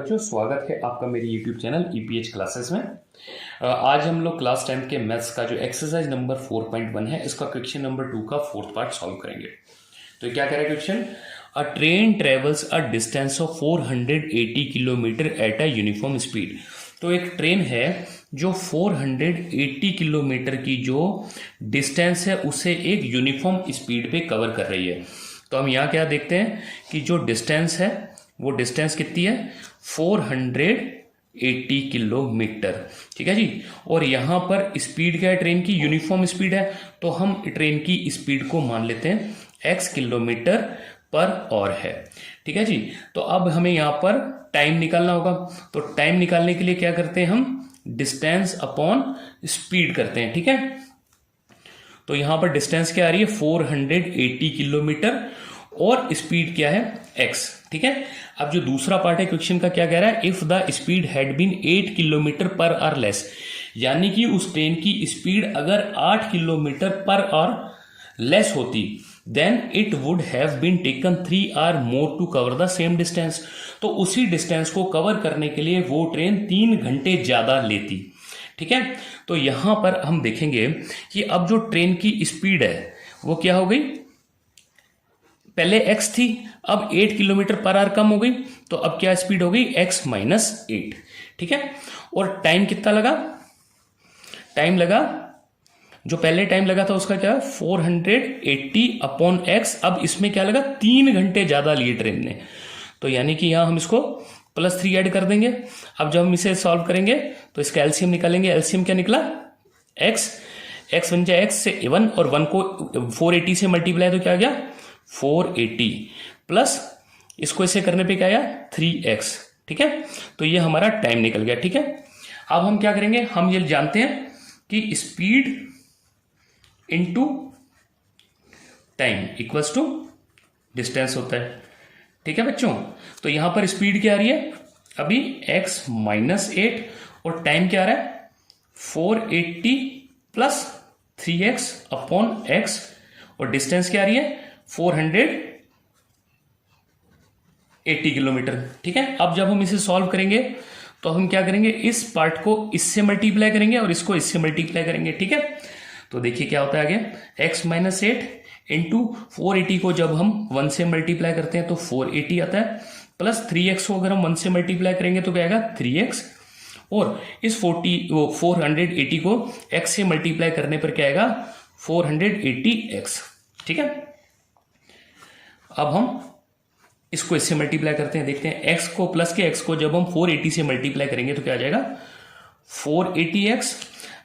बच्चों, स्वागत है आपका मेरे YouTube चैनल EPH क्लासेस में। आज हम लोग क्लास 10 के मैथ्स का जो एक्सरसाइज नंबर 4.1 है, इसका क्वेश्चन नंबर 2 का फोर्थ पार्ट सॉल्व करेंगे। तो क्या कह रहा है question? A train travels a distance of 480 kilometre at a uniform speed. तो एक ट्रेन है जो 480 किलोमीटर की जो डिस्टेंस है उसे एक यूनिफॉर्म स्पीड पे कवर कर रही है। तो हम यहाँ क्या देखते हैं कि जो डिस्टेंस है वो डिस्टेंस कितनी है? 480 किलोमीटर। ठीक है जी। और यहाँ पर स्पीड क्या है? ट्रेन की यूनिफॉर्म स्पीड है, तो हम ट्रेन की स्पीड को मान लेते हैं x किलोमीटर पर आवर है। ठीक है जी। तो अब हमें यहाँ पर टाइम निकालना होगा। तो टाइम निकालने के लिए क्या करते हैं? हम डिस्टेंस अपॉन स्पीड करते हैं। ठीक है। तो यहां पर डिस्टेंस क्या आ रही है? 480 किलोमीटर और स्पीड क्या है? x। ठीक है। अब जो दूसरा पार्ट है क्वेश्चन का, क्या कह रहा है? If the speed had been 8 kilometre per hour less, यानी कि उस ट्रेन की स्पीड अगर 8 किलोमीटर पर आवर लेस होती, then it would have been taken 3 hour more to cover the same distance. तो उसी डिस्टेंस को कवर करने के लिए वो ट्रेन 3 घंटे ज्यादा लेती। ठीक है। तो यहां पर हम देखेंगे कि अब जो ट्रेन की स्पीड है वो क्या हो गई? पहले x थी, अब 8 किलोमीटर पर आवर कम हो गई, तो अब क्या स्पीड हो गई? x minus 8। ठीक है। और टाइम कितना लगा? टाइम लगा, जो पहले टाइम लगा था उसका क्या? 480 अपॉन x। अब इसमें क्या लगा? 3 घंटे ज्यादा लिए ट्रेन ने। तो यानी कि यहां हम इसको +3 ऐड कर देंगे। अब जब हम इसे सॉल्व करेंगे तो इसका एलसीएम निकालेंगे। एलसीएम क्या निकला? x बन जाए x से 1 और 1 को 480 से मल्टीप्लाई, तो क्या आ गया? 480 प्लस इसको इसे करने पे क्या आया? 3x। ठीक है। तो ये हमारा टाइम निकल गया। ठीक है। अब हम क्या करेंगे? हम ये जानते हैं कि speed into time equals to distance होता है। ठीक है बच्चों। तो यहां पर स्पीड क्या आ रही है? अभी x माइनस 8 और टाइम क्या आ रहा है? 480 प्लस 3x अपॉन x और डिस्टेंस क्या आ रही है? 480 किलोमीटर। ठीक है। अब जब हम इसे सॉल्व करेंगे तो हम क्या करेंगे? इस पार्ट को इससे मल्टीप्लाई करेंगे और इसको इससे मल्टीप्लाई करेंगे। ठीक है। तो देखिए क्या होता है आगे? x माइनस 8 इंटू 480 को जब हम 1 से मल्टीप्लाई करते हैं तो 480 आता है, प्लस 3x को अगर हम 1 से मल्टीप्लाई करेंगे तो क्या आएगा? 3x। और इस 480 को x से मल्टीप्लाई करने पर क्या आएगा? 480x। ठीक है। अब हम इसको इससे मल्टीप्लाई करते हैं, देखते हैं x को प्लस के x को जब हम 480 से मल्टीप्लाई करेंगे तो क्या आ जाएगा? 480x।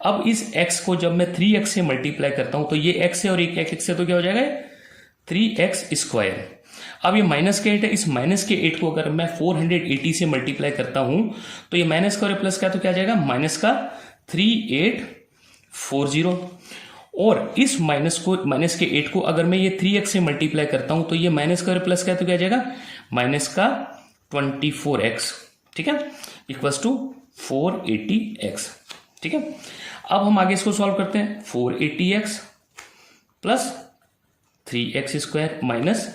अब इस x को जब मैं 3x से मल्टीप्लाई करता हूं तो ये x है और एक x से तो क्या हो जाएगा? 3x square. अब ये माइनस के 8 है, इस माइनस के 8 को अगर मैं 480 से मल्टीप्लाई करता हूं तो ये माइनस का और प्लस का तो क्या आ जाएगा? माइनस का 3840। और इस माइनस के 8 को अगर मैं ये 3x से मल्टीप्लाई करता हूं तो ये माइनस का और प्लस का तो क्या आ जाएगा? माइनस का 24x। ठीक है। Equals to 480x। ठीक है। अब हम आगे इसको सॉल्व करते हैं। 480x plus 3x square minus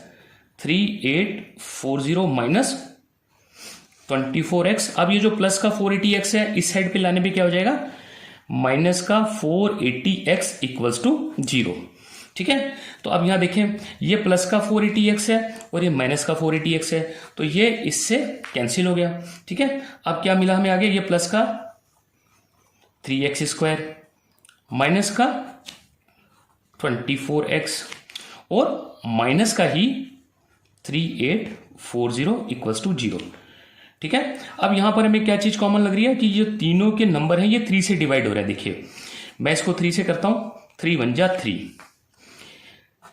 3840 minus 24x। अब ये जो प्लस का 480x है इस साइड पे लाने पे क्या हो जाएगा? माइनस का 480x इक्वल्स टू 0। ठीक है। तो अब यहां देखें, ये प्लस का 480x है और ये माइनस का 480x है, तो ये इससे कैंसिल हो गया। ठीक है। अब क्या मिला हमें आगे? ये प्लस का 3x स्क्वायर माइनस का 24x और माइनस का ही 3840 इक्वल्स टू 0। ठीक है। अब यहां पर हमें क्या चीज कॉमन लग रही है कि ये तीनों के नंबर हैं ये 3 से डिवाइड हो रहा है। देखिए मैं इसको 3 से करता हूं, 3 1 जा 3,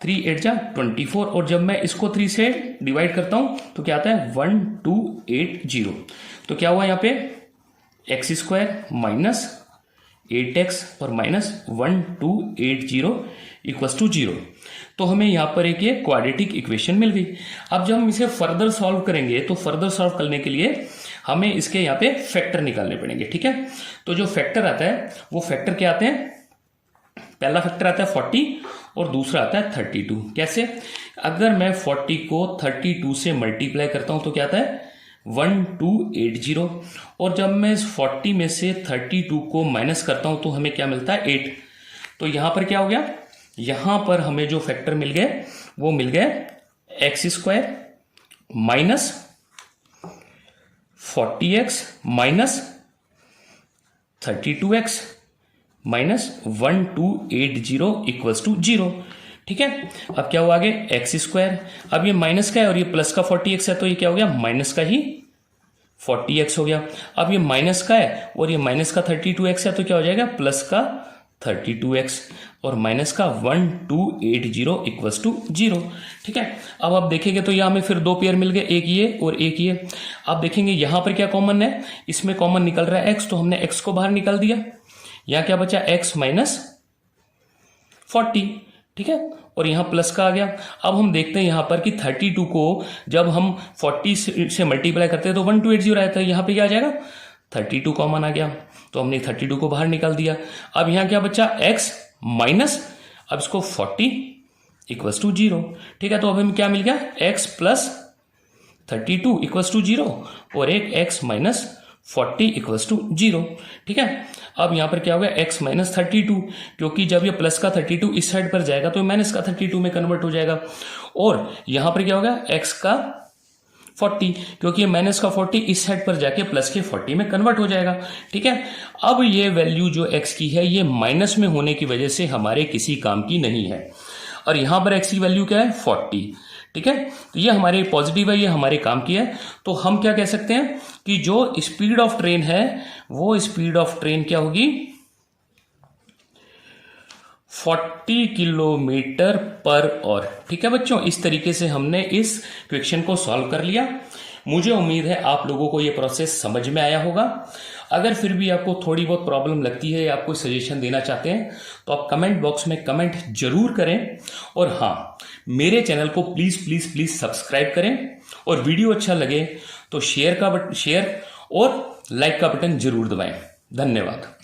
3 8 जा 24 और जब मैं इसको 3 से डिवाइड करता हूं तो क्या आता है? 1280। तो क्या हुआ यहां पे? x स्क्वायर माइनस 8x और माइनस 1280 इक्वल्स टू 0। तो हमें यहां पर एक ये क्वाड्रेटिक इक्वेशन मिल गई। अब जब हम इसे फर्दर सॉल्व करेंगे तो फर्दर सॉल्व करने के लिए हमें इसके यहाँ पे फैक्टर निकालने पड़ेंगे। ठीक है। तो जो फैक्टर आता है वो फैक्टर क्या आते हैं? पहला फैक्टर आता है 40 और दूसरा आता है 32। कैसे? अगर मैं 40 को 32 से मल्टीप्लाई करता हूं तो क्या आता है? 1280। और जब मैं इस 40 में से 32 को माइनस करता हूं तो हमें क्या मिलता है 8। तो यहां पर क्या हो गया, यहां पर हमें जो फैक्टर मिल गए वो मिल गए x square minus 40x minus 32x minus 1280 equals to 0। ठीक है, अब क्या हुआ आगे एक्स स्क्वायर, अब ये माइनस का है और ये प्लस का 40x है तो ये क्या हो गया माइनस का ही 40x हो गया। अब ये माइनस का है और ये माइनस का 32x है तो क्या हो जाएगा प्लस का 32x और माइनस का 1280 इक्वल्स टू 0। ठीक है, अब आप देखेंगे तो यहाँ में फिर दो पेयर मिल गए, एक ये और एक ये। आप देखेंगे यहां पर क्या कॉमन है, इसमें कॉमन निकल रहा है x, तो हमने x को बाहर निकाल दिया। यहां क्या बचा x माइनस 40। ठीक है, और यहां प्लस का आ गया। अब हम देखते हैं यहां पर कि 32 को जब हम 40 से मल्टीप्लाई करते हैं तो 1280 रहता है, यहां पे क्या आ जाएगा 32 कॉमन आ गया, तो हमने 32 को बाहर निकाल दिया। अब यहां क्या बचा x माइनस, अब इसको 40 इक्वल्स टू 0। ठीक है, तो अब हमें क्या मिल गया x प्लस 32 इक्वल्स टू 0 और एक x माइनस 40 इक्वल्स टू 0। ठीक है, अब यहां पर क्या हो गया x माइनस 32, क्योंकि जब ये प्लस का 32 इस साइड पर जाएगा तो माइनस का 32 में कन्वर्ट हो जाएगा। और यहां पर क्या होगा x का 40, क्योंकि माइनस का 40 इस साइड पर जाके प्लस के 40 में कन्वर्ट हो जाएगा। ठीक है, अब ये वैल्यू जो x की है ये माइनस में होने की वजह से हमारे किसी काम की नहीं है, और यहां पर x की वैल्यू क्या है 40। ठीक है, तो ये हमारे पॉजिटिव है, ये हमारे काम की है। तो हम क्या कह सकते हैं कि जो स्पीड ऑफ ट्रेन है वो स्पीड ऑफ ट्रेन क्या होगी 40 किलोमीटर पर आवर। ठीक है बच्चों, इस तरीके से हमने इस क्वेश्चन को सॉल्व कर लिया। मुझे उम्मीद है आप लोगों को ये प्रोसेस समझ में आया होगा। अगर फिर भी आपको थोड़ी बहुत प्रॉब्लम लगती है या आप कोई सजेशन देना चाहते हैं तो आप कमेंट बॉक्स में कमेंट जरूर करें। और हाँ, मेरे चैनल को प्लीज प्लीज प्लीज सब्सक्राइब करें, और वीडियो अच्छा लगे तो शेयर और लाइक का बटन जरूर दबाएं। धन्यवाद।